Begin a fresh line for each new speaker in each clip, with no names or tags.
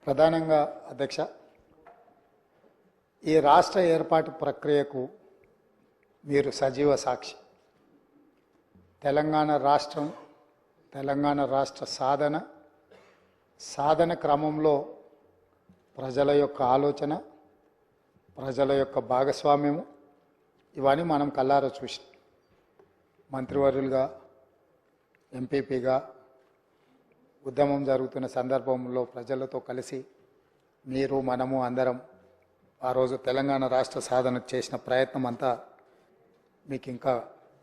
ప్రధానంగా అధ్యక్ష, ఈ రాష్ట్ర ఏర్పాటు ప్రక్రియకు మీరు సజీవ సాక్షి. తెలంగాణ రాష్ట్రం, తెలంగాణ రాష్ట్ర సాధన క్రమంలో ప్రజల యొక్క ఆలోచన, ప్రజల యొక్క భాగస్వామ్యము ఇవన్నీ మనం కళ్ళారా చూసి మంత్రివర్యులుగా, ఎంపీపీగా ఉద్యమం జరుగుతున్న సందర్భంలో ప్రజలతో కలిసి మీరు మనము అందరం ఆ రోజు తెలంగాణ రాష్ట్ర సాధనకు చేసిన ప్రయత్నం అంతా మీకు ఇంకా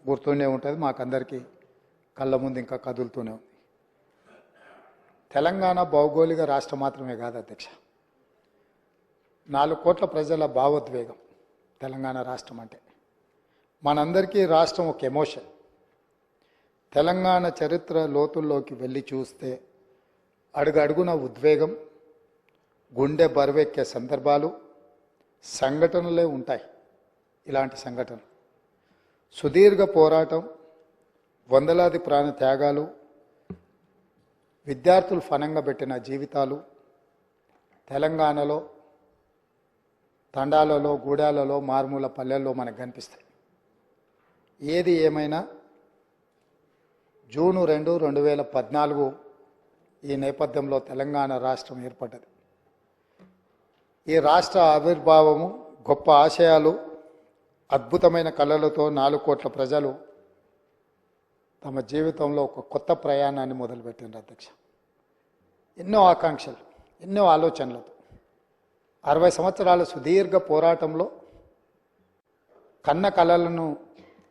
గుర్తుండే ఉంటుంది. మాకందరికీ కళ్ళ ముందు ఇంకా కదులుతూనే ఉంది. తెలంగాణ భౌగోళిక రాష్ట్రం మాత్రమే కాదు అధ్యక్ష, 4 కోట్ల ప్రజల భావోద్వేగం తెలంగాణ రాష్ట్రం అంటే. మనందరికీ రాష్ట్రం ఒక ఎమోషన్. తెలంగాణ చరిత్ర లోతుల్లోకి వెళ్ళి చూస్తే అడుగడుగున ఉద్వేగం, గుండె బరువెక్కే సందర్భాలు, సంఘటనలే ఉంటాయి. ఇలాంటి సంఘటనలు సుదీర్ఘ పోరాటం, వందలాది ప్రాణ త్యాగాలు, విద్యార్థులు ఫనంగా పెట్టిన జీవితాలు తెలంగాణలో తండాలలో, గూడాలలో, మారుమూల పల్లెల్లో మనకు కనిపిస్తాయి. ఏది ఏమైనా జూన్ 2, 2014 ఈ నేపథ్యంలో తెలంగాణ రాష్ట్రం ఏర్పడ్డది. ఈ రాష్ట్ర ఆవిర్భావము, గొప్ప ఆశయాలు, అద్భుతమైన కళలతో 4 కోట్ల ప్రజలు తమ జీవితంలో ఒక కొత్త ప్రయాణాన్ని మొదలుపెట్టిండ్రు అధ్యక్ష. ఎన్నో ఆకాంక్షలు, ఎన్నో ఆలోచనలతో 60 సంవత్సరాల సుదీర్ఘ పోరాటంలో కన్న కళలను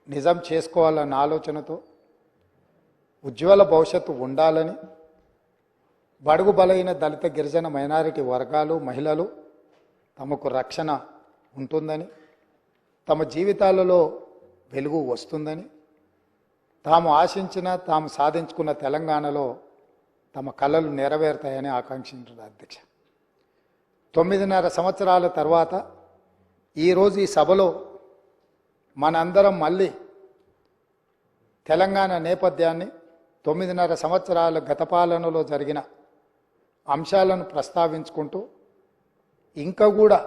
నిజం చేసుకోవాలన్న ఆలోచనతో, ఉజ్వల భవిష్యత్తు ఉండాలని, బడుగు బలైన దళిత గిరిజన మైనారిటీ వర్గాలు, మహిళలు తమకు రక్షణ ఉంటుందని, తమ జీవితాలలో వెలుగు వస్తుందని, తాము ఆశించిన, తాము సాధించుకున్న తెలంగాణలో తమ కళలు నెరవేరుతాయని ఆకాంక్షించారు అధ్యక్ష. 9.5 సంవత్సరాల తర్వాత ఈరోజు ఈ సభలో మనందరం మళ్ళీ తెలంగాణ నేపథ్యాన్ని, 9.5 సంవత్సరాల గత పాలనలో జరిగిన అంశాలను ప్రస్తావించుకుంటూ, ఇంకా కూడా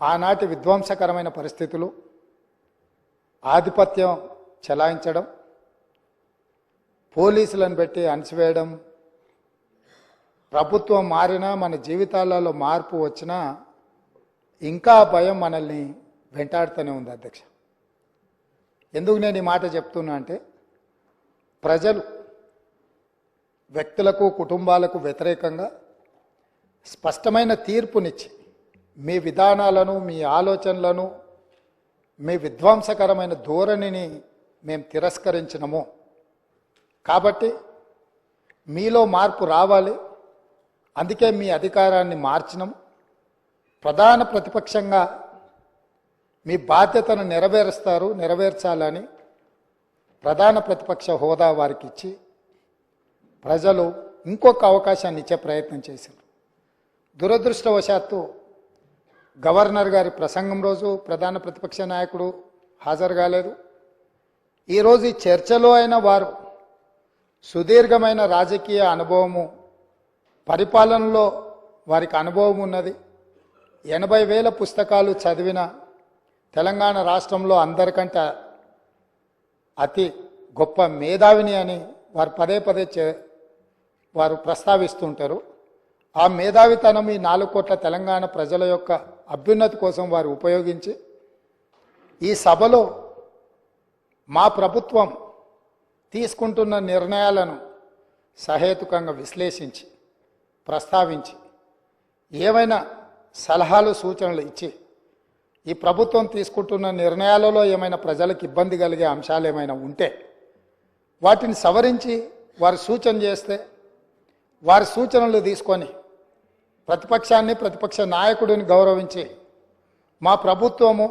ఆనాటి విధ్వంసకరమైన పరిస్థితులు, ఆధిపత్యం చెలాయించడం, పోలీసులను పెట్టి అణిచివేయడం, ప్రభుత్వం మారినా, మన జీవితాలలో మార్పు వచ్చినా ఇంకా భయం మనల్ని వెంటాడుతూనే ఉంది అధ్యక్ష. ఎందుకు నేను ఈ మాట చెప్తున్నా అంటే, ప్రజలు వ్యక్తులకు, కుటుంబాలకు వ్యతిరేకంగా స్పష్టమైన తీర్పునిచ్చి మీ విధానాలను, మీ ఆలోచనలను, మీ విధ్వంసకరమైన ధోరణిని మేము తిరస్కరించినము. కాబట్టి మీలో మార్పు రావాలి, అందుకే మీ అధికారాన్ని మార్చినము. ప్రధాన ప్రతిపక్షంగా మీ బాధ్యతను నెరవేర్చాలని ప్రధాన ప్రతిపక్ష హోదా వారికి ఇచ్చి ప్రజలు ఇంకొక అవకాశాన్ని ఇచ్చే ప్రయత్నం చేశారు. దురదృష్టవశాత్తు గవర్నర్ గారి ప్రసంగం రోజు ప్రధాన ప్రతిపక్ష నాయకుడు హాజరు కాలేదు. ఈరోజు ఈ చర్చలో అయిన వారు సుదీర్ఘమైన రాజకీయ అనుభవము, పరిపాలనలో వారికి అనుభవం ఉన్నది, 80,000 పుస్తకాలు చదివిన తెలంగాణ రాష్ట్రంలో అందరికంటే అతి గొప్ప మేధావిని అని వారు పదే వారు ప్రస్తావిస్తుంటారు. ఆ మేధావితనం ఈ 4 కోట్ల తెలంగాణ ప్రజల యొక్క అభ్యున్నతి కోసం వారు ఉపయోగించి ఈ సభలో మా ప్రభుత్వం తీసుకుంటున్న నిర్ణయాలను సహేతుకంగా విశ్లేషించి, ప్రస్తావించి, ఏమైనా సలహాలు, సూచనలు ఇచ్చి, ఈ ప్రభుత్వం తీసుకుంటున్న నిర్ణయాలలో ఏమైనా ప్రజలకు ఇబ్బంది కలిగే అంశాలు ఏమైనా ఉంటే వాటిని సవరించి వారు సూచన చేస్తే, వారి సూచనలు తీసుకొని ప్రతిపక్షాన్ని, ప్రతిపక్ష నాయకుడిని గౌరవించి మా ప్రభుత్వము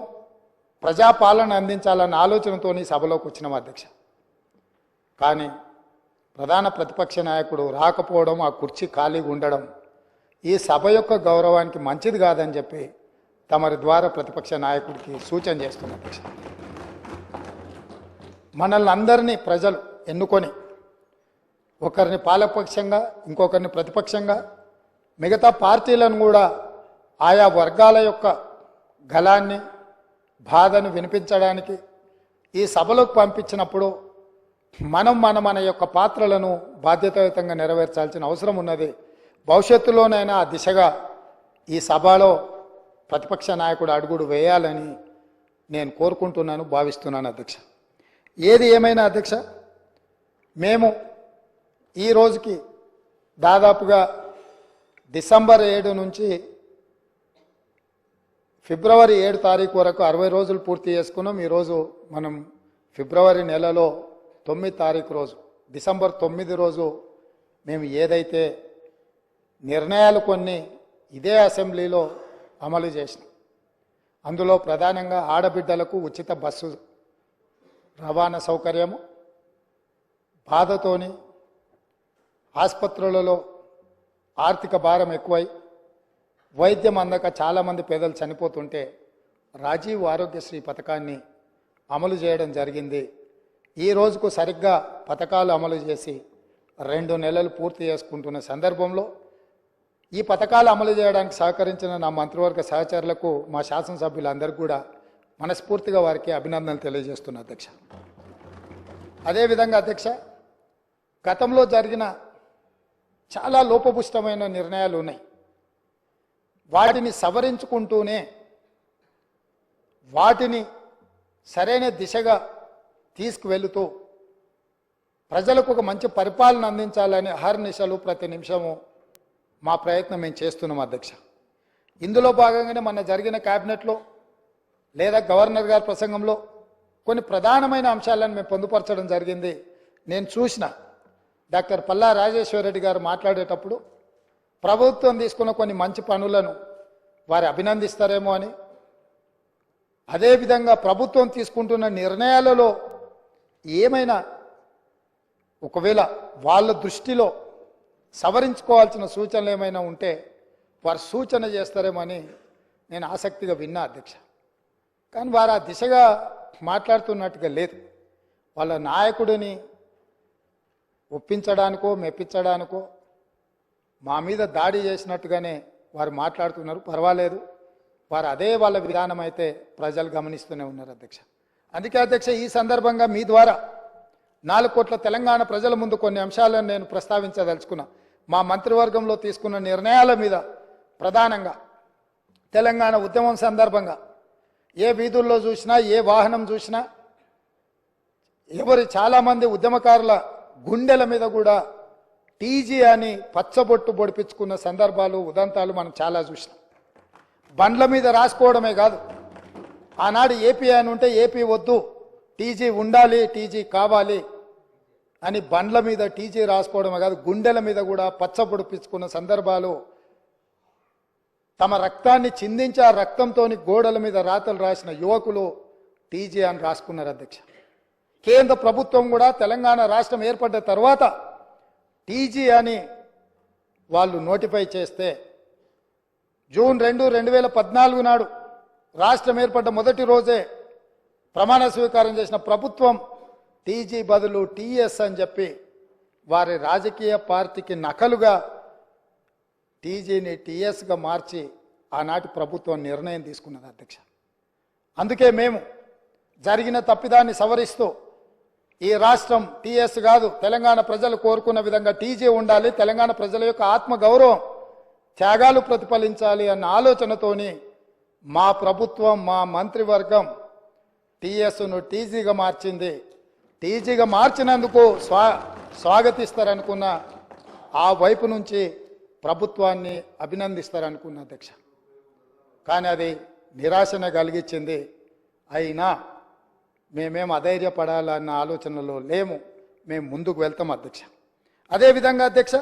ప్రజాపాలన అందించాలన్న ఆలోచనతో సభలోకి వచ్చినాం అధ్యక్ష. కానీ ప్రధాన ప్రతిపక్ష నాయకుడు రాకపోవడం, ఆ కుర్చీ ఖాళీగా ఉండడం ఈ సభ యొక్క గౌరవానికి మంచిది కాదని చెప్పి తమరి ద్వారా ప్రతిపక్ష నాయకుడికి సూచన చేస్తున్న అధ్యక్ష. మనల్ని అందరినీ ప్రజలు ఎన్నుకొని ఒకరిని పాలకపక్షంగా, ఇంకొకరిని ప్రతిపక్షంగా, మిగతా పార్టీలను కూడా ఆయా వర్గాల యొక్క గళాన్ని బాధను వినిపించడానికి ఈ సభలకు పంపించినప్పుడు మన యొక్క పాత్రలను బాధ్యతాయుతంగా నెరవేర్చాల్సిన అవసరం ఉన్నది. భవిష్యత్తులోనైనా ఆ దిశగా ఈ సభలో ప్రతిపక్ష నాయకుడు అడుగుడు వేయాలని నేను కోరుకుంటున్నాను, భావిస్తున్నాను అధ్యక్ష. ఏది ఏమైనా అధ్యక్ష, మేము ఈ రోజుకి దాదాపుగా డిసెంబర్ 7 నుంచి ఫిబ్రవరి 7 తారీఖు వరకు 60 రోజులు పూర్తి చేసుకున్నాం. ఈరోజు మనం ఫిబ్రవరి నెలలో 9 తారీఖు రోజు, డిసెంబర్ 9 రోజు మేము ఏదైతే నిర్ణయాలు కొన్ని ఇదే అసెంబ్లీలో అమలు చేసినాం, అందులో ప్రధానంగా ఆడబిడ్డలకు ఉచిత బస్సు రవాణా సౌకర్యము, బాధతోని ఆసుపత్రులలో ఆర్థిక భారం ఎక్కువై వైద్యం అందక చాలామంది పేదలు చనిపోతుంటే రాజీవ్ ఆరోగ్యశ్రీ పథకాన్ని అమలు చేయడం జరిగింది. ఈ రోజుకు సరిగ్గా పథకాలు అమలు చేసి 2 నెలలు పూర్తి చేసుకుంటున్న సందర్భంలో ఈ పథకాలు అమలు చేయడానికి సహకరించిన నా మంత్రివర్గ సహచరులకు, మా శాసనసభ్యులందరికీ కూడా మనస్ఫూర్తిగా వారికి అభినందనలు తెలియజేస్తున్నా అధ్యక్ష. అదేవిధంగా అధ్యక్ష, గతంలో జరిగిన చాలా లోపభూష్టమైన నిర్ణయాలు ఉన్నాయి. వాటిని సవరించుకుంటూనే వాటిని సరైన దిశగా తీసుకువెళుతూ ప్రజలకు ఒక మంచి పరిపాలన అందించాలని అహర్నిశలు ప్రతి నిమిషము మా ప్రయత్నం మేము చేస్తున్నాం అధ్యక్ష. ఇందులో భాగంగానే మొన్న జరిగిన క్యాబినెట్లో లేదా గవర్నర్ గారి ప్రసంగంలో కొన్ని ప్రధానమైన అంశాలను మేము పొందుపరచడం జరిగింది. నేను చూసిన డాక్టర్ పల్లా రాజేశ్వర రెడ్డి గారు మాట్లాడేటప్పుడు ప్రభుత్వం తీసుకున్న కొన్ని మంచి పనులను వారు అభినందిస్తారేమో అని, అదేవిధంగా ప్రభుత్వం తీసుకుంటున్న నిర్ణయాలలో ఏమైనా ఒకవేళ వాళ్ళ దృష్టిలో సవరించుకోవాల్సిన సూచనలు ఏమైనా ఉంటే వారు సూచన చేస్తారేమో అని నేను ఆసక్తిగా విన్నా అధ్యక్ష. కానీ వారు ఆ దిశగా మాట్లాడుతున్నట్టుగా లేదు. వాళ్ళ నాయకుడిని ఒప్పించడానికో మెప్పించడానికో మా మీద దాడి చేసినట్టుగానే వారు మాట్లాడుతున్నారు. పర్వాలేదు, వారు అదే వాళ్ళ విధానం అయితే ప్రజలు గమనిస్తూనే ఉన్నారు అధ్యక్ష. అందుకే అధ్యక్ష, ఈ సందర్భంగా మీ ద్వారా 4 కోట్ల తెలంగాణ ప్రజల ముందు కొన్ని అంశాలను నేను ప్రస్తావించదలుచుకున్నా. మా మంత్రివర్గంలో తీసుకున్న నిర్ణయాల మీద ప్రధానంగా తెలంగాణ ఉద్యమం సందర్భంగా ఏ వీధుల్లో చూసినా, ఏ వాహనం చూసినా, చాలామంది ఉద్యమకారుల గుండెల మీద కూడా టీజీ అని పచ్చబొట్టు పొడిపించుకున్న సందర్భాలు, ఉదంతాలు మనం చాలా చూసినాం. బండ్ల మీద రాసుకోవడమే కాదు, ఆనాడు ఏపీ అని ఉంటే ఏపీ వద్దు, టీజీ ఉండాలి, టీజీ కావాలి అని బండ్ల మీద టీజీ రాసుకోవడమే కాదు, గుండెల మీద కూడా పచ్చబొడిపించుకున్న సందర్భాలు, తమ రక్తాన్ని చిందించి ఆ రక్తంతో గోడల మీద రాతలు రాసిన యువకులు టీజీ అని రాసుకున్నారు అధ్యక్ష. కేంద్ర ప్రభుత్వం కూడా తెలంగాణ రాష్ట్రం ఏర్పడ్డ తర్వాత టీజీ అని వాళ్ళు నోటిఫై చేస్తే జూన్ 2, 2014 నాడు రాష్ట్రం ఏర్పడ్డ మొదటి రోజే ప్రమాణ స్వీకారం చేసిన ప్రభుత్వం టీజీ బదులు టీఎస్ అని చెప్పి వారి రాజకీయ పార్టీకి నకలుగా టీజీని టీఎస్గా మార్చి ఆనాటి ప్రభుత్వం నిర్ణయం తీసుకున్నది అధ్యక్ష. అందుకే మేము జరిగిన తప్పిదాన్ని సవరిస్తూ ఈ రాష్ట్రం టీఎస్ కాదు, తెలంగాణ ప్రజలు కోరుకున్న విధంగా టీజీ ఉండాలి, తెలంగాణ ప్రజల యొక్క ఆత్మగౌరవం, త్యాగాలు ప్రతిఫలించాలి అన్న ఆలోచనతోని మా ప్రభుత్వం, మా మంత్రివర్గం టీఎస్ను టీజీగా మార్చింది. టీజీగా మార్చినందుకు స్వాగతిస్తారనుకున్న ఆ వైపు నుంచి ప్రభుత్వాన్ని అభినందిస్తారనుకున్న అధ్యక్ష. కానీ అది నిరాశన కలిగించింది. అయినా మేమేం అధైర్యపడాలన్న ఆలోచనలో లేము, మేము ముందుకు వెళ్తాం అధ్యక్ష. అదేవిధంగా అధ్యక్ష,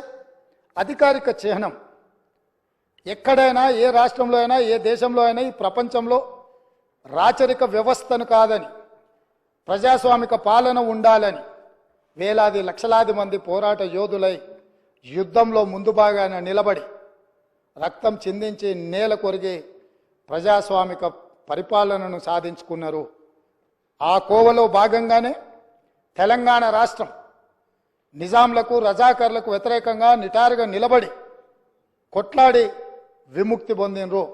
అధికారిక చిహ్నం ఎక్కడైనా, ఏ రాష్ట్రంలో అయినా, ఏ దేశంలో అయినా, ఈ ప్రపంచంలో రాచరిక వ్యవస్థను కాదని, ప్రజాస్వామిక పాలన ఉండాలని వేలాది లక్షలాది మంది పోరాట యోధులై యుద్ధంలో ముందు భాగాన నిలబడి రక్తం చిందించి నేల కొరిగి ప్రజాస్వామిక పరిపాలనను సాధించుకున్నారు. ఆ కోవలో భాగంగానే తెలంగాణ రాష్ట్రం నిజాంలకు, రజాకర్లకు వ్యతిరేకంగా నిటారుగా నిలబడి కొట్లాడి విముక్తి పొందినరు.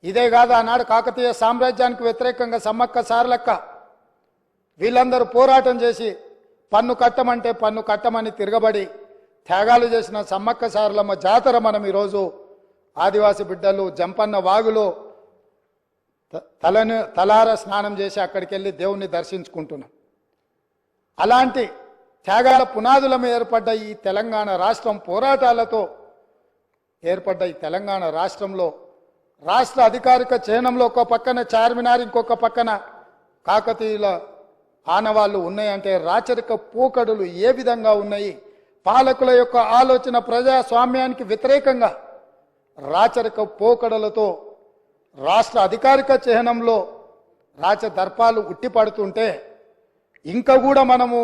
ఇదే కాదు, ఆనాడు కాకతీయ సామ్రాజ్యానికి వ్యతిరేకంగా సమ్మక్క సారలక్క వీళ్ళందరూ పోరాటం చేసి పన్ను కట్టమంటే పన్ను కట్టమని తిరగబడి త్యాగాలు చేసిన సమ్మక్క సారలమ్మ జాతర మనం ఈరోజు ఆదివాసి బిడ్డలు జంపన్న వాగులో తలార స్నానం చేసి అక్కడికి వెళ్ళి దేవుణ్ణి దర్శించుకుంటున్నాం. అలాంటి త్యాగాల పునాదుల మీద ఏర్పడ్డ ఈ తెలంగాణ రాష్ట్రం, పోరాటాలతో ఏర్పడ్డ ఈ తెలంగాణ రాష్ట్రంలో రాష్ట్ర అధికారిక చిహ్నంలో ఒక పక్కన చార్మినార్, ఇంకొక పక్కన కాకతీయుల ఆనవాళ్ళు ఉన్నాయంటే రాచరిక పోకడులు ఏ విధంగా ఉన్నాయి? పాలకుల యొక్క ఆలోచన ప్రజాస్వామ్యానికి వ్యతిరేకంగా రాచరిక పోకడలతో రాష్ట్ర అధికారిక చిహ్నంలో రాచదర్పాలు ఉట్టిపడుతుంటే ఇంకా కూడా మనము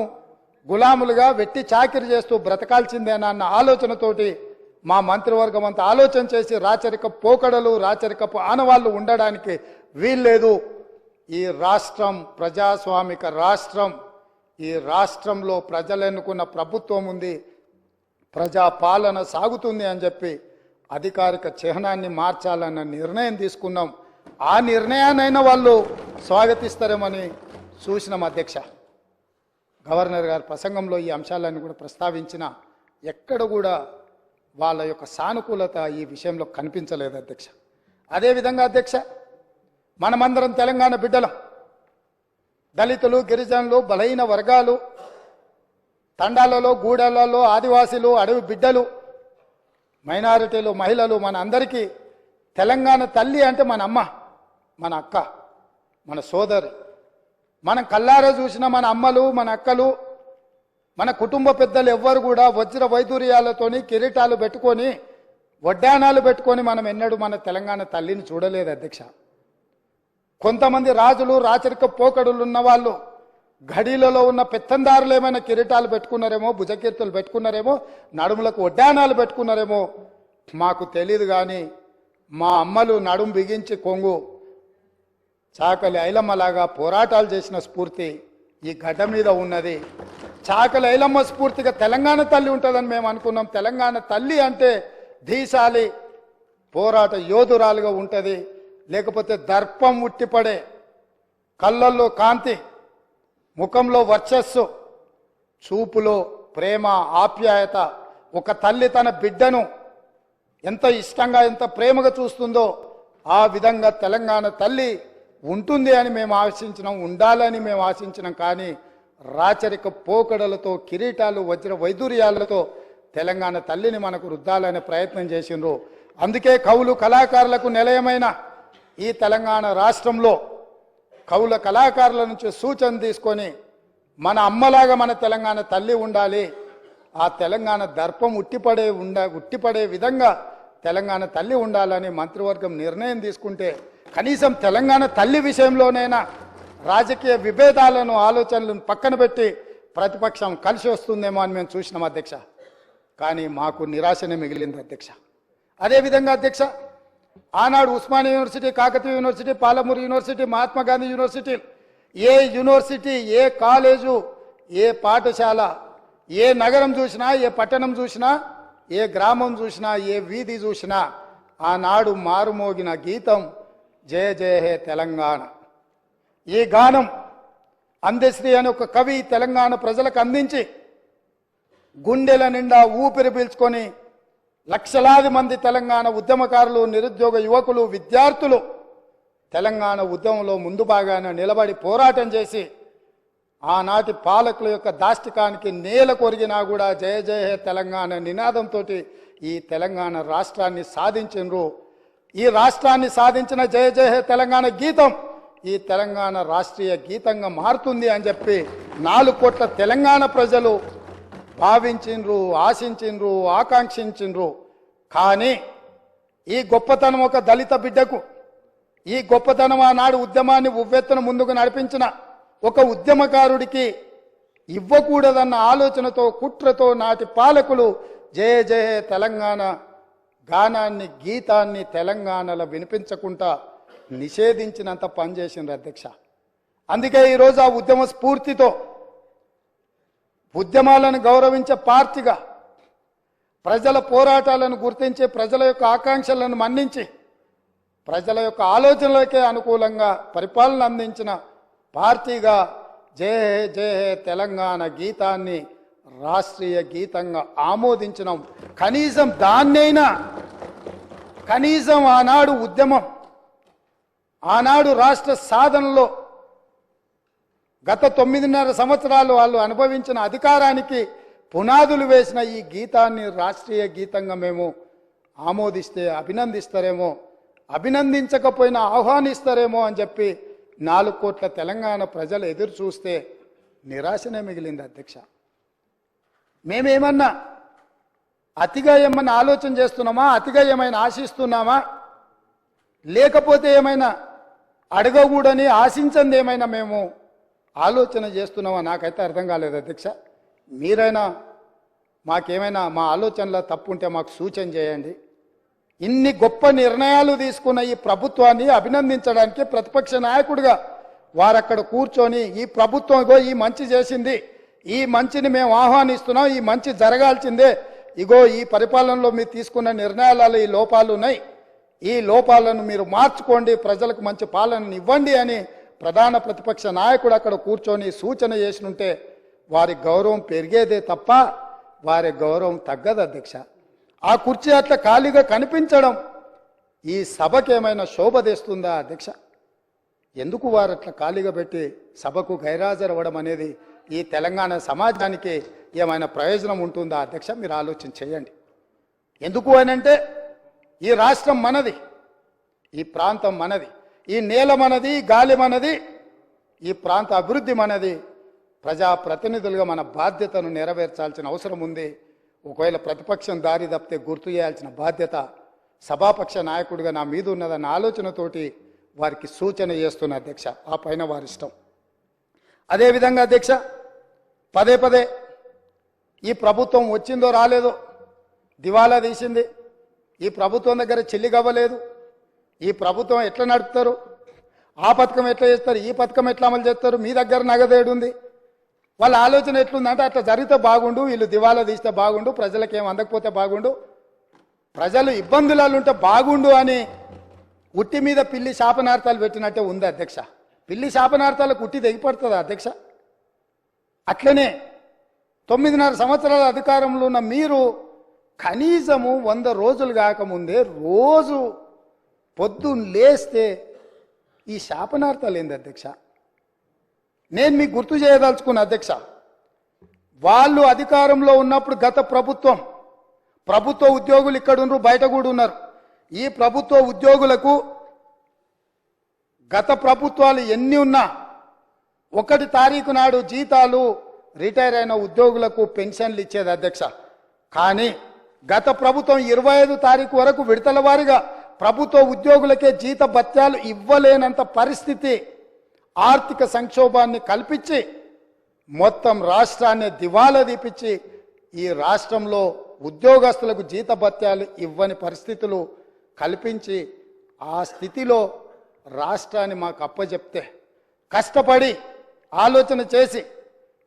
గులాములుగా వెట్టి చాకిరి చేస్తూ బ్రతకాల్సిందేనా అన్న ఆలోచనతోటి మా మంత్రివర్గం అంతా ఆలోచన చేసి రాచరిక పోకడలు, రాచరికపు ఆనవాళ్ళు ఉండడానికి వీల్లేదు. ఈ రాష్ట్రం ప్రజాస్వామిక రాష్ట్రం. ఈ రాష్ట్రంలో ప్రజలు ఎన్నుకున్న ప్రభుత్వం ఉంది, ప్రజాపాలన సాగుతుంది అని చెప్పి అధికారిక చిహ్నాన్ని మార్చాలన్న నిర్ణయం తీసుకున్నాం. ఆ నిర్ణయాన్నైనా వాళ్ళు స్వాగతిస్తారేమని చూసినాం. అధ్యక్ష, గవర్నర్ గారి ప్రసంగంలో ఈ అంశాలన్నీ కూడా ప్రస్తావించిన ఎక్కడ కూడా వాళ్ళ యొక్క సానుకూలత ఈ విషయంలో కనిపించలేదు అధ్యక్ష. అదేవిధంగా అధ్యక్ష, మనమందరం తెలంగాణ బిడ్డలం. దళితులు, గిరిజనులు, బలహీన వర్గాలు, తండాలలో, గూడెలలో, ఆదివాసీలు, అడవి బిడ్డలు, మైనారిటీలు, మహిళలు, మన అందరికీ తెలంగాణ తల్లి అంటే మన అమ్మ, మన అక్క, మన సోదరి. మనం కల్లారా చూసిన మన అమ్మలు, మన అక్కలు, మన కుటుంబ పెద్దలు ఎవ్వరు కూడా వజ్ర వైదూర్యాలతోని కిరీటాలు పెట్టుకొని వడ్డానాలు పెట్టుకొని మనం ఎన్నడూ మన తెలంగాణ తల్లిని చూడలేదు అధ్యక్ష. కొంతమంది రాజులు, రాచరిక పోకడులు ఉన్న వాళ్ళు గడిలలో ఉన్న పెత్తందారులు ఏమైనా కిరీటాలు పెట్టుకున్నారేమో, భుజకీర్తులు పెట్టుకున్నారేమో, నడుములకు వడ్డానాలు పెట్టుకున్నారేమో మాకు తెలియదు. కానీ మా అమ్మలు నడుము బిగించి కొంగు చాకలి ఐలమ్మలాగా పోరాటాలు చేసిన స్ఫూర్తి ఈ గడ్డ మీద ఉన్నది. చాకలి ఐలమ్మ స్ఫూర్తిగా తెలంగాణ తల్లి ఉంటుందని మేము అనుకున్నాం. తెలంగాణ తల్లి అంటే ధీశాలి పోరాట యోధురాలుగా ఉంటుంది. లేకపోతే దర్పం ఉట్టిపడే, కళ్ళల్లో కాంతి, ముఖంలో వర్చస్సు, చూపులో ప్రేమ, ఆప్యాయత. ఒక తల్లి తన బిడ్డను ఎంత ఇష్టంగా, ఎంత ప్రేమగా చూస్తుందో ఆ విధంగా తెలంగాణ తల్లి ఉంటుంది అని మేము ఆశించినాం, ఉండాలని మేము ఆశించినాం. కానీ రాచరిక పోకడలతో, కిరీటాలు, వజ్ర వైదూర్యాలతో తెలంగాణ తల్లిని మనకు రుద్దాలనే ప్రయత్నం చేసిండ్రు. అందుకే కవులు, కళాకారులకు నిలయమైన ఈ తెలంగాణ రాష్ట్రంలో కవుల కళాకారుల నుంచి సూచన తీసుకొని మన అమ్మలాగా మన తెలంగాణ తల్లి ఉండాలి, ఆ తెలంగాణ దర్పం ఉట్టిపడే విధంగా తెలంగాణ తల్లి ఉండాలని మంత్రివర్గం నిర్ణయం తీసుకుంటే కనీసం తెలంగాణ తల్లి విషయంలోనైనా రాజకీయ విభేదాలను, ఆలోచనలను పక్కన పెట్టి ప్రతిపక్షం కలిసి వస్తుందేమో అని మేము చూసినాం అధ్యక్ష. కానీ మాకు నిరాశనే మిగిలింది అధ్యక్ష. అదేవిధంగా అధ్యక్ష, ఆనాడు Osmania university, Kakatiya university, Palamuru university, Mahatma Gandhi university, ఏ యూనివర్సిటీ, ఏ కాలేజు, ఏ పాఠశాల, ఏ నగరం చూసినా, ఏ పట్టణం చూసినా, ఏ గ్రామం చూసినా, ఏ వీధి చూసినా ఆనాడు మారుమోగిన గీతం జయ జయ హే తెలంగాణ. ఈ గానం అందశ్రీ అని ఒక కవి తెలంగాణ ప్రజలకు అందించి గుండెల నిండా ఊపిరి పీల్చుకొని లక్షలాది మంది తెలంగాణ ఉద్యమకారులు, నిరుద్యోగ యువకులు, విద్యార్థులు తెలంగాణ ఉద్యమంలో ముందు భాగాన నిలబడి పోరాటం చేసి ఆనాటి పాలకుల యొక్క దాష్టికానికి నేల కొరిగినా కూడా జయ జయ హే తెలంగాణ నినాదంతో ఈ తెలంగాణ రాష్ట్రాన్ని సాధించినరు. ఈ రాష్ట్రాన్ని సాధించిన జయ జయ హే తెలంగాణ గీతం ఈ తెలంగాణ రాష్ట్రీయ గీతంగా మారుతుంది అని చెప్పి 4 కోట్ల తెలంగాణ ప్రజలు భావించిండ్రు, ఆశించిండ్రు, ఆకాంక్షించిండ్రు. కానీ ఈ గొప్పతనం ఒక దళిత బిడ్డకు, ఈ గొప్పతనం ఆనాడు ఉద్యమాన్ని ఉవ్వెత్తున ముందుకు నడిపించిన ఒక ఉద్యమకారుడికి ఇవ్వకూడదన్న ఆలోచనతో, కుట్రతో నాటి పాలకులు జయ జయ తెలంగాణ గానాన్ని, గీతాన్ని తెలంగాణలో వినిపించకుండా నిషేధించినంత పనిచేసిండ్రు అధ్యక్ష. అందుకే ఈరోజు ఆ ఉద్యమ స్ఫూర్తితో ఉద్యమాలను గౌరవించే పార్టీగా, ప్రజల పోరాటాలను గుర్తించి ప్రజల యొక్క ఆకాంక్షలను మన్నించి ప్రజల యొక్క ఆలోచనలకే అనుకూలంగా పరిపాలన అందించిన పార్టీగా జై హే జై హే తెలంగాణ గీతాన్ని రాష్ట్రీయ గీతంగా ఆమోదించినాం. కనీసం దాన్నైనా కనీసం ఆనాడు ఉద్యమం ఆనాడు రాష్ట్ర సాధనలో గత 9.5 సంవత్సరాలు వాళ్ళు అనుభవించిన అధికారానికి పునాదులు వేసిన ఈ గీతాన్ని రాష్ట్రీయ గీతంగా మేము ఆమోదిస్తే అభినందిస్తారేమో, అభినందించకపోయినా ఆహ్వానిస్తారేమో అని చెప్పి 4 కోట్ల తెలంగాణ ప్రజలు ఎదురు చూస్తే నిరాశనే మిగిలింది అధ్యక్ష. మేమేమన్నా అతిగా ఏమన్నా ఆలోచన చేస్తున్నామా, అతిగా ఏమైనా ఆశిస్తున్నామా, లేకపోతే ఏమైనా అడగకూడని ఆశించింది ఏమైనా మేము ఆలోచన చేస్తున్నామా నాకైతే అర్థం కాలేదు అధ్యక్ష. మీరైనా మాకేమైనా మా ఆలోచనలో తప్పు ఉంటే మాకు సూచన చేయండి. ఇన్ని గొప్ప నిర్ణయాలు తీసుకున్న ఈ ప్రభుత్వాన్ని అభినందించడానికి ప్రతిపక్ష నాయకుడిగా వారక్కడ కూర్చొని ఈ ప్రభుత్వం ఇగో ఈ మంచి చేసింది, ఈ మంచిని మేము ఆహ్వానిస్తున్నాం, ఈ మంచి జరగాల్సిందే, ఇగో ఈ పరిపాలనలో మీరు తీసుకున్న నిర్ణయాలలో ఈ లోపాలు ఉన్నాయి, ఈ లోపాలను మీరు మార్చుకోండి, ప్రజలకు మంచి పాలనను ఇవ్వండి అని ప్రధాన ప్రతిపక్ష నాయకుడు అక్కడ కూర్చొని సూచన చేసినుంటే వారి గౌరవం పెరిగేదే తప్ప వారి గౌరవం తగ్గదు అధ్యక్ష. ఆ కుర్చీ అట్లా ఖాళీగా కనిపించడం ఈ సభకి ఏమైనా శోభ తెస్తుందా అధ్యక్ష? ఎందుకు వారు అట్లా ఖాళీగా పెట్టి సభకు గైరాజరవ్వడం అనేది ఈ తెలంగాణ సమాజానికి ఏమైనా ప్రయోజనం ఉంటుందా అధ్యక్ష? మీరు ఆలోచన చేయండి. ఎందుకు అనంటే ఈ రాష్ట్రం మనది, ఈ ప్రాంతం మనది, ఈ నేల మనది, గాలి మనది, ఈ ప్రాంత అభివృద్ధి మనది. ప్రజాప్రతినిధులుగా మన బాధ్యతను నెరవేర్చాల్సిన అవసరం ఉంది. ఒకవేళ ప్రతిపక్షం దారి తప్పితే గుర్తు చేయాల్సిన బాధ్యత సభాపక్ష నాయకుడిగా నా మీద ఉన్నదన్న ఆలోచనతోటి వారికి సూచన చేస్తున్న అధ్యక్ష. ఆ పైన వారి ఇష్టం. అదేవిధంగా అధ్యక్ష, పదే పదే ఈ ప్రభుత్వం వచ్చిందో రాలేదో దివాలా తీసింది, ఈ ప్రభుత్వం దగ్గర చెల్లిగవ్వలేదు, ఈ ప్రభుత్వం ఎట్లా నడుపుతారు, ఆ పథకం ఎట్లా చేస్తారు, ఈ పథకం ఎట్లా అమలు చేస్తారు, మీ దగ్గర నగదేడుంది, వాళ్ళ ఆలోచన ఎట్లుందంటే అట్లా జరిగితే బాగుండు, వీళ్ళు దివాలా తీస్తే బాగుండు, ప్రజలకు ఏం అందకపోతే బాగుండు, ప్రజలు ఇబ్బందులలో ఉంటే బాగుండు అని ఉట్టి మీద పిల్లి శాపనార్థాలు పెట్టినట్టే ఉంది అధ్యక్ష. పిల్లి శాపనార్థాలకు ఉట్టి తెగిపడుతుందా అధ్యక్ష? అట్లనే 9.5 సంవత్సరాల అధికారంలో ఉన్న మీరు కనీసము 100 రోజులు కాకముందే రోజు పొద్దున్న లేస్తే ఈ శాపనార్థాలు ఏంది అధ్యక్ష? నేను మీకు గుర్తు చేయదలుచుకున్న అధ్యక్ష, వాళ్ళు అధికారంలో ఉన్నప్పుడు గత ప్రభుత్వ ఉద్యోగులు ఇక్కడ ఉన్నారు, బయట కూడా ఉన్నారు. ఈ ప్రభుత్వ ఉద్యోగులకు గత ప్రభుత్వాలు ఎన్ని ఉన్నా 1 తారీఖు నాడు జీతాలు రిటైర్ అయిన ఉద్యోగులకు పెన్షన్లు ఇచ్చేది అధ్యక్ష. కానీ గత ప్రభుత్వం 25 తారీఖు వరకు విడతల వారీగా ప్రభుత్వ ఉద్యోగులకే జీత భత్యాలు ఇవ్వలేనంత పరిస్థితి, ఆర్థిక సంక్షోభాన్ని కల్పించి మొత్తం రాష్ట్రాన్ని దివాలా తీపిచ్చి ఈ రాష్ట్రంలో ఉద్యోగస్తులకు జీత భత్యాలు ఇవ్వని పరిస్థితులు కల్పించి ఆ స్థితిలో రాష్ట్రాన్ని మాకు అప్పచెప్తే కష్టపడి ఆలోచన చేసి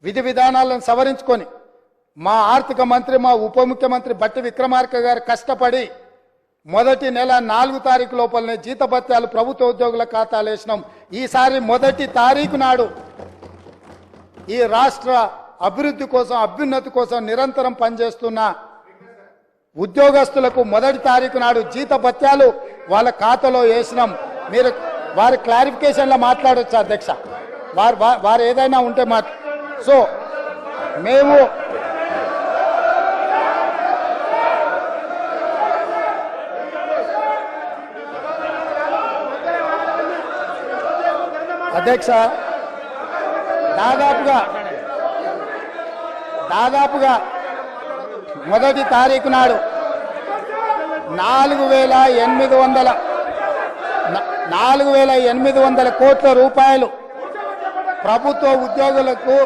విధి విధానాలను సవరించుకొని మా ఆర్థిక మంత్రి, మా ఉప ముఖ్యమంత్రి బట్టి విక్రమార్క గారు కష్టపడి మొదటి నెల 4 తారీఖు లోపలనే జీత భత్యాలు ప్రభుత్వ ఉద్యోగుల ఖాతాలు వేసినాం. ఈసారి 1 తారీఖు నాడు ఈ రాష్ట్ర అభివృద్ధి కోసం, అభ్యున్నతి కోసం నిరంతరం పనిచేస్తున్న ఉద్యోగస్తులకు 1 తారీఖు నాడు జీత భత్యాలు వాళ్ళ ఖాతాలో వేసినాం. మీరు వారి క్లారిఫికేషన్లో మాట్లాడొచ్చు అధ్యక్ష, వారు ఏదైనా ఉంటే సో మేము అధ్యక్ష దాదాపుగా 1 తారీఖు నాడు 4,800 కోట్ల రూపాయలు ప్రభుత్వ ఉద్యోగులకు,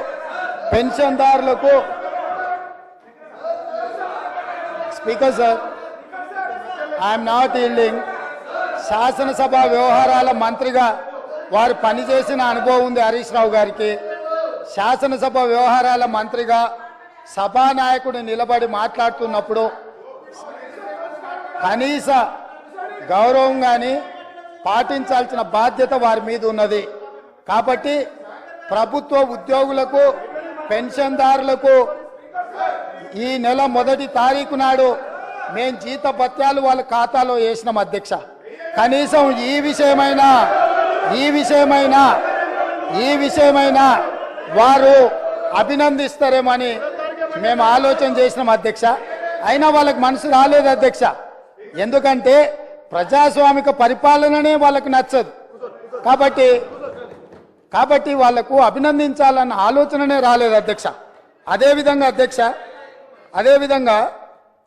పెన్షన్దారులకు. Speaker sir, I'm not yielding. శాసనసభ వ్యవహారాల మంత్రిగా వారు పనిచేసిన అనుభవం ఉంది హరీష్ రావు గారికి. శాసనసభ వ్యవహారాల మంత్రిగా సభానాయకుడు నిలబడి మాట్లాడుతున్నప్పుడు కనీస గౌరవం కానీ పాటించాల్సిన బాధ్యత వారి మీద ఉన్నది. కాబట్టి ప్రభుత్వ ఉద్యోగులకు పెన్షన్దారులకు ఈ నెల 1వ తారీఖు నాడు మేము జీత భత్యాలు వాళ్ళ ఖాతాలో వేసినాం అధ్యక్ష. కనీసం ఈ విషయమైనా వారు అభినందిస్తారేమని మేము ఆలోచన చేసినాం అధ్యక్ష. అయినా వాళ్ళకి మనసు రాలేదు అధ్యక్ష. ఎందుకంటే ప్రజాస్వామిక పరిపాలననే వాళ్ళకు నచ్చదు. కాబట్టి వాళ్లకు అభినందించాలన్న ఆలోచననే రాలేదు అధ్యక్ష. అదేవిధంగా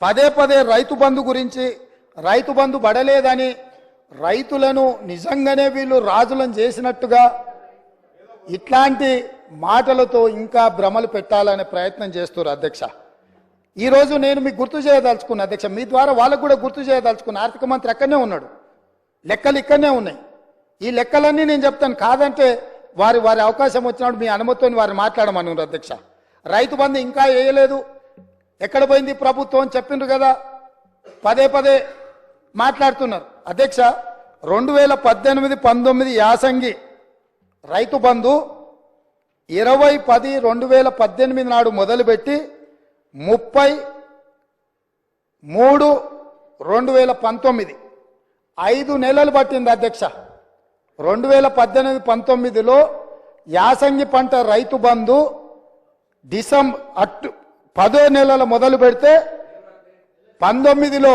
పదే రైతు బంధు గురించి, రైతు బంధు పడలేదని, రైతులను నిజంగానే వీళ్ళు రాజులను చేసినట్టుగా ఇట్లాంటి మాటలతో ఇంకా భ్రమలు పెట్టాలనే ప్రయత్నం చేస్తున్నారు అధ్యక్ష. ఈరోజు నేను మీకు గుర్తు చేయదలుచుకున్నా అధ్యక్ష, మీ ద్వారా వాళ్ళకు కూడా గుర్తు చేయదలుచుకున్నా. ఆర్థిక మంత్రి అక్కడనే ఉన్నాడు, లెక్కలు ఇక్కడనే ఉన్నాయి. ఈ లెక్కలన్నీ నేను చెప్తాను, కాదంటే వారి అవకాశం వచ్చినప్పుడు మీ అనుమతితో వారిని మాట్లాడమన్నారు అధ్యక్ష. రైతు బంధు ఇంకా వేయలేదు, ఎక్కడ పోయింది ప్రభుత్వం అని చెప్పిండ్రు కదా, పదే మాట్లాడుతున్నారు అధ్యక్ష. 2018-19 యాసంగి రైతు బంధు 20-10-2018 నాడు మొదలుపెట్టి 30-3-2019 5 నెలలు పట్టింది అధ్యక్ష. 2018-19లో యాసంగి పంట రైతు బంధు డిసెంబర్ 10వ నెలల మొదలు పెడితే 19లో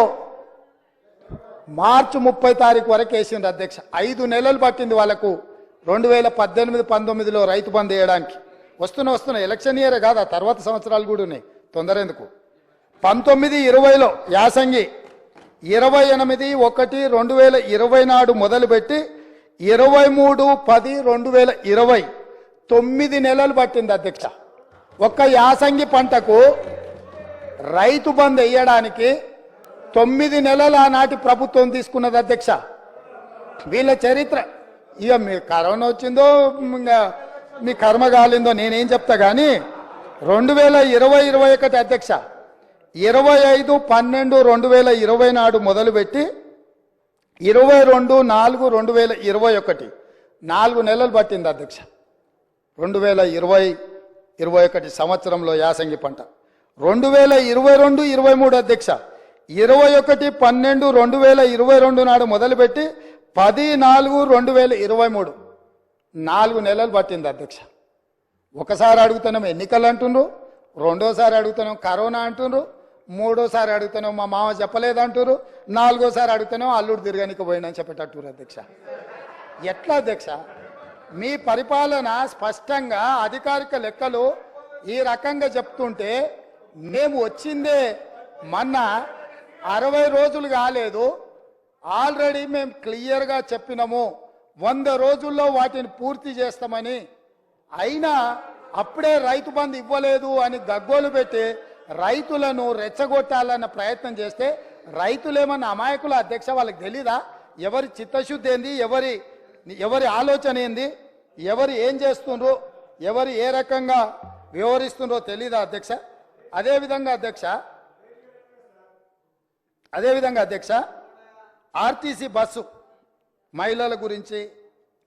మార్చి 30 తారీఖు వరకు వేసింది అధ్యక్ష. 5 నెలలు పట్టింది వాళ్ళకు 2018-19లో రైతు బంధు వేయడానికి. వస్తున్న ఎలక్షన్ ఇయర్ కాదు, ఆ తర్వాత సంవత్సరాలు కూడా ఉన్నాయి, తొందర ఎందుకు. 19-20లో యాసంగి 28-1-2020 నాడు మొదలుపెట్టి 23-10-2020 9 నెలలు పట్టింది అధ్యక్ష. ఒక్క యాసంగి పంటకు రైతు బంధు వేయడానికి 9 నెలలు ఆనాటి ప్రభుత్వం తీసుకున్నది అధ్యక్ష. వీళ్ళ చరిత్ర ఇక మీ కరోనా వచ్చిందో మీ కర్మ కాలిందో నేనేం చెప్తా కానీ 2020-21 అధ్యక్ష 25-12-2020 నాడు మొదలుపెట్టి 22-4-2021 4 నెలలు పట్టింది అధ్యక్ష. 2020-21 సంవత్సరంలో యాసంగి పంట. 2022-23 అధ్యక్ష 21-12-2022 నాడు మొదలుపెట్టి 10-4-2023 4 నెలలు పట్టింది అధ్యక్ష. ఒకసారి అడుగుతున్నాం ఎన్నికలు అంటుండ్రు, రెండోసారి అడుగుతున్నాం కరోనా అంటుండ్రు, మూడోసారి అడుగుతున్నాం మా మామ చెప్పలేదంటారు, నాలుగోసారి అడుగుతున్నాం అల్లుడు తిరగనికి పోయినని చెప్పేటట్టు అధ్యక్ష. ఎట్లా అధ్యక్ష మీ పరిపాలన? స్పష్టంగా అధికారిక లెక్కలు ఈ రకంగా చెప్తుంటే మేము వచ్చిందే మొన్న 60 రోజులు కాలేదు, ఆల్రెడీ మేము క్లియర్గా చెప్పినాము 100 రోజుల్లో వాటిని పూర్తి చేస్తామని. అయినా అప్పుడే రైతు బంధు ఇవ్వలేదు అని గగ్గోలు పెట్టి రైతులను రెచ్చగొట్టాలన్న ప్రయత్నం చేస్తే రైతులేమన్నా అమాయకుల అధ్యక్ష? వాళ్ళకి తెలీదా ఎవరి చిత్తశుద్ధి ఏంది, ఎవరి ఆలోచన ఏంది, ఎవరు ఏం చేస్తుండ్రో, ఎవరు ఏ రకంగా వ్యవహరిస్తుండ్రో తెలీదా అధ్యక్ష? అదేవిధంగా అధ్యక్ష ఆర్టీసీ బస్సు మహిళల గురించి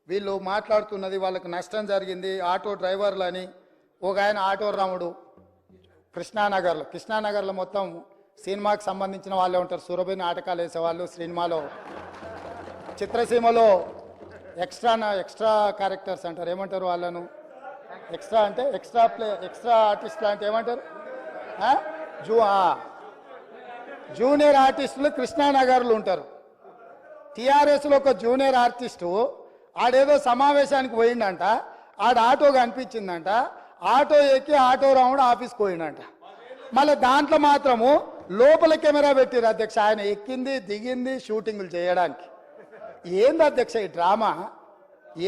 వీళ్ళు మాట్లాడుతున్నది, వాళ్ళకి నష్టం జరిగింది ఆటో డ్రైవర్లు అని. ఒక ఆయన ఆటో రాముడు కృష్ణానగర్లో మొత్తం సినిమాకి సంబంధించిన వాళ్ళే ఉంటారు, సురభి నాటకాలు వేసేవాళ్ళు, సినిమాలో చిత్రసీమలో ఎక్స్ట్రా క్యారెక్టర్స్ అంటారు, ఏమంటారు వాళ్ళను? ఎక్స్ట్రా అంటే ఎక్స్ట్రా ఆర్టిస్టులు అంటే ఏమంటారు? జూనియర్ ఆర్టిస్టులు కృష్ణానగర్లు ఉంటారు. టీఆర్ఎస్లో ఒక జూనియర్ ఆర్టిస్టు ఆడేదో సమావేశానికి పోయిండంట, ఆడ ఆటో కనిపించిందంట, ఆటో ఎక్కి ఆటో రాముడు ఆఫీస్కి పోయిండంట. మళ్ళీ దాంట్లో మాత్రము లోపల కెమెరా పెట్టిరు అధ్యక్ష, ఆయన ఎక్కింది దిగింది షూటింగులు చేయడానికి. ఏంది అధ్యక్ష ఈ డ్రామా?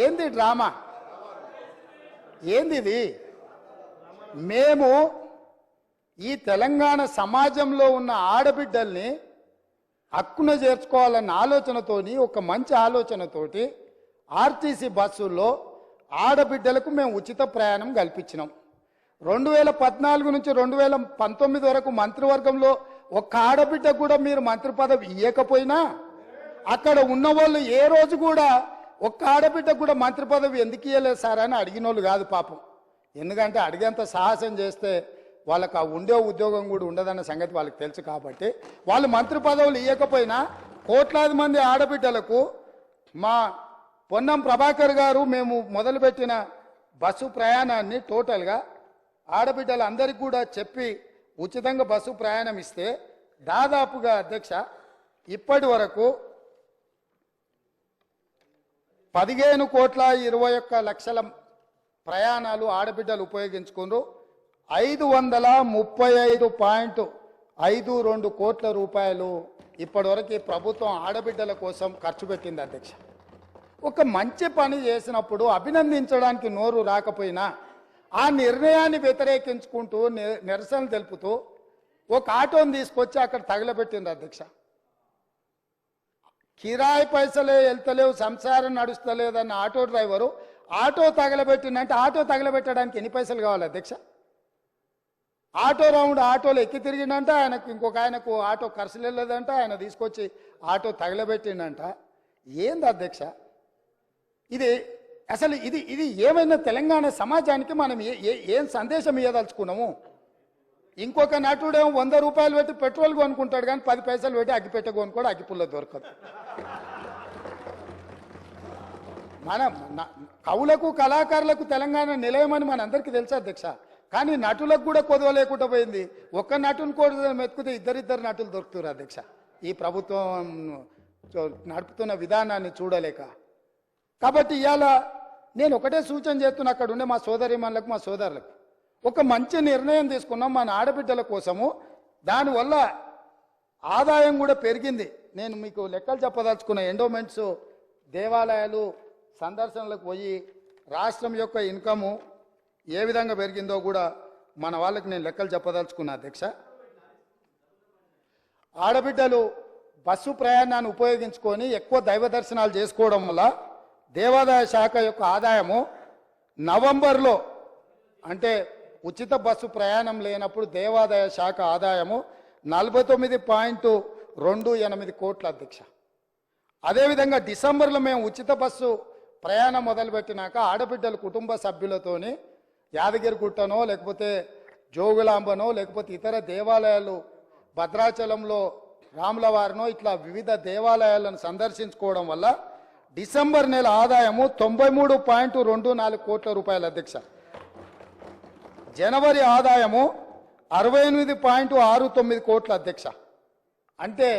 ఏంది డ్రామా? ఏంది ఇది? మేము ఈ తెలంగాణ సమాజంలో ఉన్న ఆడబిడ్డల్ని హక్కున చేర్చుకోవాలన్న ఆలోచనతోని, ఒక మంచి ఆలోచనతోటి ఆర్టీసీ బస్సుల్లో ఆడబిడ్డలకు మేము ఉచిత ప్రయాణం కల్పించినాం. 2014 నుంచి 2019 వరకు మంత్రివర్గంలో ఒక్క ఆడబిడ్డ కూడా మీరు మంత్రి పదవి ఇవ్వకపోయినా అక్కడ ఉన్న వాళ్ళు ఏ రోజు కూడా ఒక్క ఆడబిడ్డ కూడా మంత్రి పదవి ఎందుకు ఇవ్వలేదు సార్ అని అడిగిన వాళ్ళు కాదు పాపం. ఎందుకంటే అడిగేంత సాహసం చేస్తే వాళ్ళకి ఆ ఉండే ఉద్యోగం కూడా ఉండదన్న సంగతి వాళ్ళకి తెలుసు. కాబట్టి వాళ్ళు మంత్రి పదవులు ఇవ్వకపోయినా కోట్లాది మంది ఆడబిడ్డలకు మా పొన్నం ప్రభాకర్ గారు మేము మొదలుపెట్టిన బస్సు ప్రయాణాన్ని టోటల్గా ఆడబిడ్డలందరికీ కూడా చెప్పి ఉచితంగా బస్సు ప్రయాణం ఇస్తే దాదాపుగా అధ్యక్ష ఇప్పటి వరకు 15,21,00,000 ప్రయాణాలు ఆడబిడ్డలు ఉపయోగించుకున్నారు. 535.52 కోట్ల రూపాయలు ఇప్పటివరకు ఈ ప్రభుత్వం ఆడబిడ్డల కోసం ఖర్చు పెట్టింది అధ్యక్ష. ఒక మంచి పని చేసినప్పుడు అభినందించడానికి నోరు రాకపోయినా ఆ నిర్ణయాన్ని వ్యతిరేకించుకుంటూ నిరసన తెలుపుతూ ఒక ఆటోని తీసుకొచ్చి అక్కడ తగలబెట్టింది అధ్యక్ష. కిరాయి పైసలే వెళ్తలేవు, సంసారం నడుస్తలేదన్న ఆటో డ్రైవరు ఆటో తగలబెట్టిందంటే ఆటో తగలబెట్టడానికి ఎన్ని పైసలు కావాలి అధ్యక్ష? ఆటో రౌండ్ ఆటోలో ఎక్కి తిరిగిందంట, ఆయనకు ఇంకొక ఆయనకు ఆటో ఖర్చులు వెళ్ళలేదంట, ఆయన తీసుకొచ్చి ఆటో తగలబెట్టిండంట. ఏంది అధ్యక్ష ఇది? అసలు ఇది ఏమైనా తెలంగాణ సమాజానికి మనం ఏం సందేశం ఇవ్వదలుచుకున్నాము? ఇంకొక నటుడేమో 100 రూపాయలు పెట్టి పెట్రోల్ కొనుక్కుంటాడు, కానీ 10 పైసలు పెట్టి అగ్గిపెట్ట కొనుక్కోడు, అగ్గిపుల్ల దొరకదు. మనం కవులకు కళాకారులకు తెలంగాణ నిలయమని మనందరికీ తెలుసు అధ్యక్ష. కానీ నటులకు కూడా కొదవ లేకుండా పోయింది. ఒక్క నటుని కూడా మెతుకుతే ఇద్దరిద్దరు నటులు దొరుకుతారు అధ్యక్ష. ఈ ప్రభుత్వం నడుపుతున్న విధానాన్ని చూడలేక. కాబట్టి ఇవాళ నేను ఒకటే సూచన చేస్తున్నా, అక్కడ ఉండే మా సోదరిమణులకు మా సోదరులకు ఒక మంచి నిర్ణయం తీసుకున్నాం మన ఆడబిడ్డల కోసము. దానివల్ల ఆదాయం కూడా పెరిగింది. నేను మీకు లెక్కలు చెప్పదలుచుకున్న ఎండోమెంట్స్ దేవాలయాలు సందర్శనలకు పోయి రాష్ట్రం యొక్క ఇన్కము ఏ విధంగా పెరిగిందో కూడా మన వాళ్ళకి నేను లెక్కలు చెప్పదలుచుకున్నా అధ్యక్ష. ఆడబిడ్డలు బస్సు ప్రయాణాన్ని ఉపయోగించుకొని ఎక్కువ దైవ దర్శనాలు చేసుకోవడం వల్ల దేవాదాయ శాఖ యొక్క ఆదాయము నవంబర్లో, అంటే ఉచిత బస్సు ప్రయాణం లేనప్పుడు దేవాదాయ శాఖ ఆదాయము 49.28 కోట్ల అధ్యక్ష. అదేవిధంగా డిసెంబర్లో మేము ఉచిత బస్సు ప్రయాణం మొదలుపెట్టినాక ఆడబిడ్డలు కుటుంబ సభ్యులతోని యాదగిరిగుట్టనో లేకపోతే జోగులాంబనో లేకపోతే ఇతర దేవాలయాలు భద్రాచలంలో రాములవారినో ఇట్లా వివిధ దేవాలయాలను సందర్శించుకోవడం వల్ల డిసెంబర్ నెల ఆదాయము 93.24 కోట్ల రూపాయలు అధ్యక్ష. జనవరి ఆదాయము 68.69 కోట్ల అధ్యక్ష. అంటే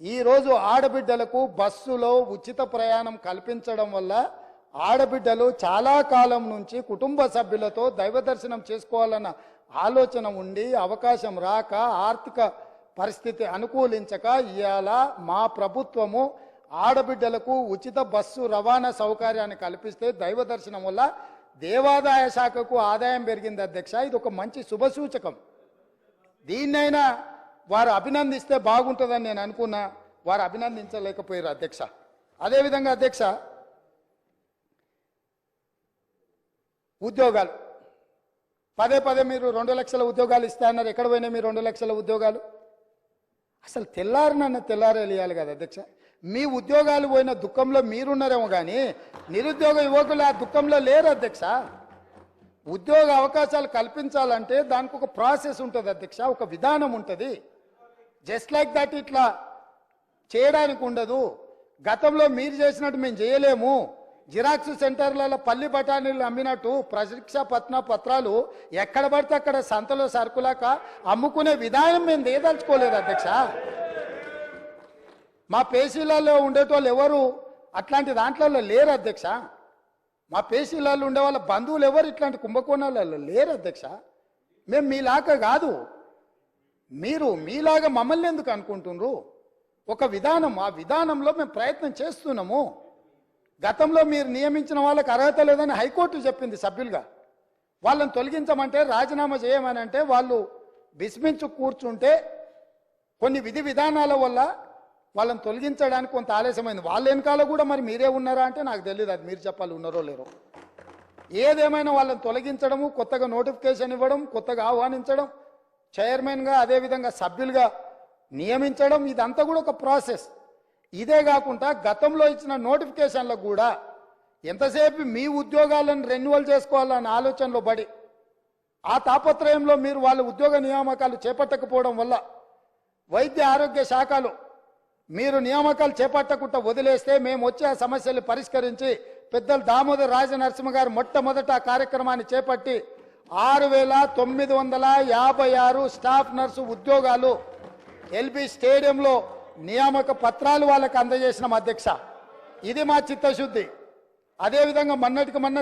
ఈరోజు ఆడబిడ్డలకు బస్సులో ఉచిత ప్రయాణం కల్పించడం వల్ల ఆడబిడ్డలు చాలా కాలం నుంచి కుటుంబ సభ్యులతో దైవ దర్శనం చేసుకోవాలన్న ఆలోచన ఉండి అవకాశం రాక ఆర్థిక పరిస్థితి అనుకూలించక ఇవాళ మా ప్రభుత్వము ఆడబిడ్డలకు ఉచిత బస్సు రవాణా సౌకర్యాన్ని కల్పిస్తే దైవ దర్శనం వల్ల దేవాదాయ శాఖకు ఆదాయం పెరిగింది అధ్యక్ష. ఇది ఒక మంచి శుభసూచకం. దీన్నైనా వారు అభినందిస్తే బాగుంటుందని నేను అనుకున్నా, వారు అభినందించలేకపోయారు అధ్యక్ష. అదేవిధంగా అధ్యక్ష ఉద్యోగాలు పదే మీరు 2 లక్షల ఉద్యోగాలు ఇస్తారన్నారు. ఎక్కడ పోయినాయి మీ 2 లక్షల ఉద్యోగాలు? అసలు తెల్లారేయాలి కదా అధ్యక్ష. మీ ఉద్యోగాలు పోయిన దుఃఖంలో మీరున్నారేమో కానీ నిరుద్యోగ యువకులు ఆ దుఃఖంలో లేరు అధ్యక్ష. ఉద్యోగ అవకాశాలు కల్పించాలంటే దానికి ఒక ప్రాసెస్ ఉంటుంది అధ్యక్ష, ఒక విధానం ఉంటుంది. జస్ట్ లైక్ దట్ ఇట్లా చేయడానికి ఉండదు. గతంలో మీరు చేసినట్టు మేము చేయలేము. జిరాక్స్ సెంటర్లలో పల్లి బఠానీలు అమ్మినట్టు పరీక్ష పత్రాలు ఎక్కడ పడితే అక్కడ సంతలో సరుకులాక అమ్ముకునే విధానం మేము దేదలుచుకోలేదు అధ్యక్ష. మా పేషీలలో ఉండేటోళ్ళు ఎవరు అట్లాంటి దాంట్లో లేరు అధ్యక్ష. మా పేషీలలో ఉండే వాళ్ళ బంధువులు ఎవరు ఇట్లాంటి కుంభకోణాలలో లేరు అధ్యక్ష. మేము మీలాగా కాదు, మీరు మీలాగా మమ్మల్ని ఎందుకు అనుకుంటున్నారు? ఒక విధానం, ఆ విధానంలో మేము ప్రయత్నం చేస్తున్నాము. గతంలో మీరు నియమించిన వాళ్ళకి అర్హత లేదని హైకోర్టు చెప్పింది సభ్యులుగా. వాళ్ళని తొలగించమంటే రాజీనామా చేయమని అంటే వాళ్ళు విస్మించు కూర్చుంటే కొన్ని విధి విధానాల వల్ల వాళ్ళని తొలగించడానికి కొంత ఆలస్యమైంది. వాళ్ళ వెనకాల కూడా మరి మీరే ఉన్నారా అంటే నాకు తెలియదు, అది మీరు చెప్పాలి ఉన్నారో లేరో. ఏదేమైనా వాళ్ళని తొలగించడము, కొత్తగా నోటిఫికేషన్ ఇవ్వడం, కొత్తగా ఆహ్వానించడం, చైర్మన్గా అదేవిధంగా సభ్యులుగా నియమించడం ఇదంతా కూడా ఒక ప్రాసెస్. ఇదే కాకుండా గతంలో ఇచ్చిన నోటిఫికేషన్లకు కూడా ఎంతసేపు మీ ఉద్యోగాలను రెన్యువల్ చేసుకోవాలన్న ఆలోచనలో పడి ఆ తాపత్రయంలో మీరు వాళ్ళ ఉద్యోగ నియామకాలు చేపట్టకపోవడం వల్ల వైద్య ఆరోగ్య శాఖలో మీరు నియామకాలు చేపట్టకుండా వదిలేస్తే మేము వచ్చి ఆ సమస్యలు పరిష్కరించి పెద్దలు దామోదర్ రాజనరసింహ గారు మొట్టమొదట ఆ కార్యక్రమాన్ని చేపట్టి 6,956 స్టాఫ్ నర్సు ఉద్యోగాలు ఎల్బీ స్టేడియంలో నియామక పత్రాలు వాళ్ళకి అందజేసినాం అధ్యక్ష. ఇది మా చిత్తశుద్ధి. అదేవిధంగా మొన్నటికి మొన్న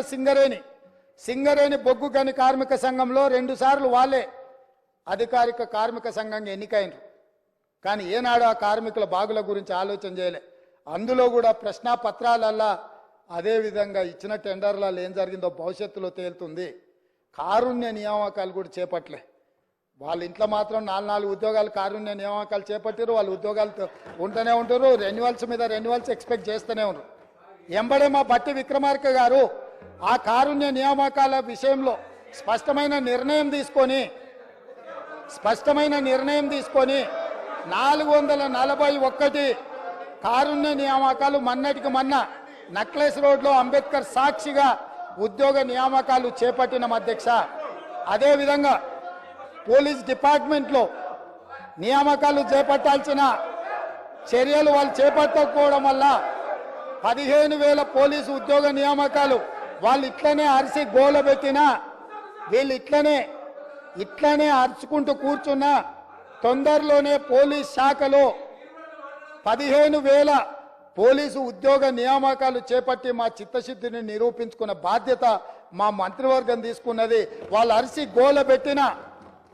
సింగరేణి బొగ్గు గని కార్మిక సంఘంలో 2 సార్లు వాళ్ళే అధికారిక కార్మిక సంఘంగా ఎన్నికైనరు. కానీ ఏనాడు ఆ కార్మికుల బాగుల గురించి ఆలోచన చేయలే. అందులో కూడా ప్రశ్నా పత్రాలల్లా అదేవిధంగా ఇచ్చిన టెండర్లలో ఏం జరిగిందో భవిష్యత్తులో తేలుతుంది. కారుణ్య నియామకాలు కూడా చేపట్టలే. వాళ్ళ ఇంట్లో మాత్రం 4 ఉద్యోగాలు కారుణ్య నియామకాలు చేపట్టారు. వాళ్ళు ఉద్యోగాలు ఉంటూనే ఉంటారు. రెన్యువల్స్ మీద రెన్యువల్స్ ఎక్స్పెక్ట్ చేస్తూనే ఉన్నారు. ఎంబడే మా బట్టి విక్రమార్క గారు ఆ కారుణ్య నియామకాల విషయంలో స్పష్టమైన నిర్ణయం తీసుకొని 441 కారుణ్య నియామకాలు మొన్నటికి మొన్న నక్లెస్ రోడ్లో అంబేద్కర్ సాక్షిగా ఉద్యోగ నియామకాలు చేపట్టిన అధ్యక్ష. అదేవిధంగా పోలీస్ డిపార్ట్మెంట్లో నియామకాలు చేపట్టాల్సిన చర్యలు వాళ్ళు చేపట్టకపోవడం వల్ల 15,000 పోలీసు ఉద్యోగ నియామకాలు వాళ్ళు ఇట్లనే అరిసి గోలబెట్టినా వీళ్ళు ఇట్లనే అరుచుకుంటూ కూర్చున్నా తొందరలోనే పోలీస్ శాఖలో 15,000 పోలీసు ఉద్యోగ నియామకాలు చేపట్టి మా చిత్తశుద్ధిని నిరూపించుకున్న బాధ్యత మా మంత్రివర్గం తీసుకున్నది. వాళ్ళు అరిసి గోలబెట్టిన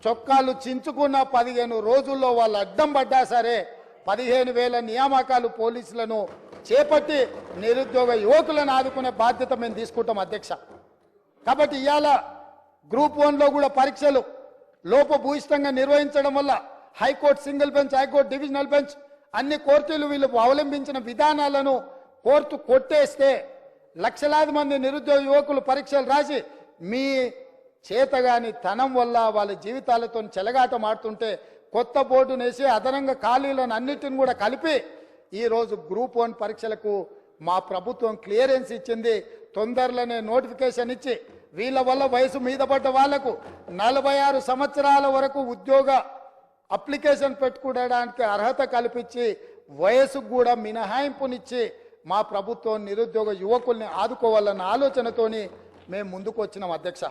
చొక్కాలు చించుకున్న 15 రోజుల్లో వాళ్ళు అడ్డం పడ్డా సరే 15,000 నియామకాలు పోలీసులను చేపట్టి నిరుద్యోగ యువకులను ఆదుకునే బాధ్యత మేము తీసుకుంటాం అధ్యక్ష. కాబట్టి ఇవాళ గ్రూప్ 1లో కూడా పరీక్షలు లోపభూయిష్టంగా నిర్వహించడం వల్ల high court single bench, high court divisional bench అన్ని కోర్టులు వీళ్ళు అవలంబించిన విధానాలను కోర్టు కొట్టేస్తే లక్షలాది మంది నిరుద్యోగ యువకులు పరీక్షలు రాసి మీ చేతగాని తనం వల్ల వాళ్ళ జీవితాలతో చెలగాటమాడుతుంటే కొత్త బోర్డునేసి అదనంగా ఖాళీలను అన్నిటిని కూడా కలిపి ఈరోజు గ్రూప్ 1 పరీక్షలకు మా ప్రభుత్వం క్లియరెన్స్ ఇచ్చింది. తొందరలోనే నోటిఫికేషన్ ఇచ్చి వీళ్ళ వల్ల వయసు మీద పడ్డ వాళ్లకు 46 సంవత్సరాల వరకు ఉద్యోగ అప్లికేషన్ పెట్టుకోవడానికి అర్హత కల్పించి వయసుకు కూడా మినహాయింపునిచ్చి మా ప్రభుత్వం నిరుద్యోగ యువకుల్ని ఆదుకోవాలన్న ఆలోచనతోని మేము ముందుకు వచ్చినాం అధ్యక్ష.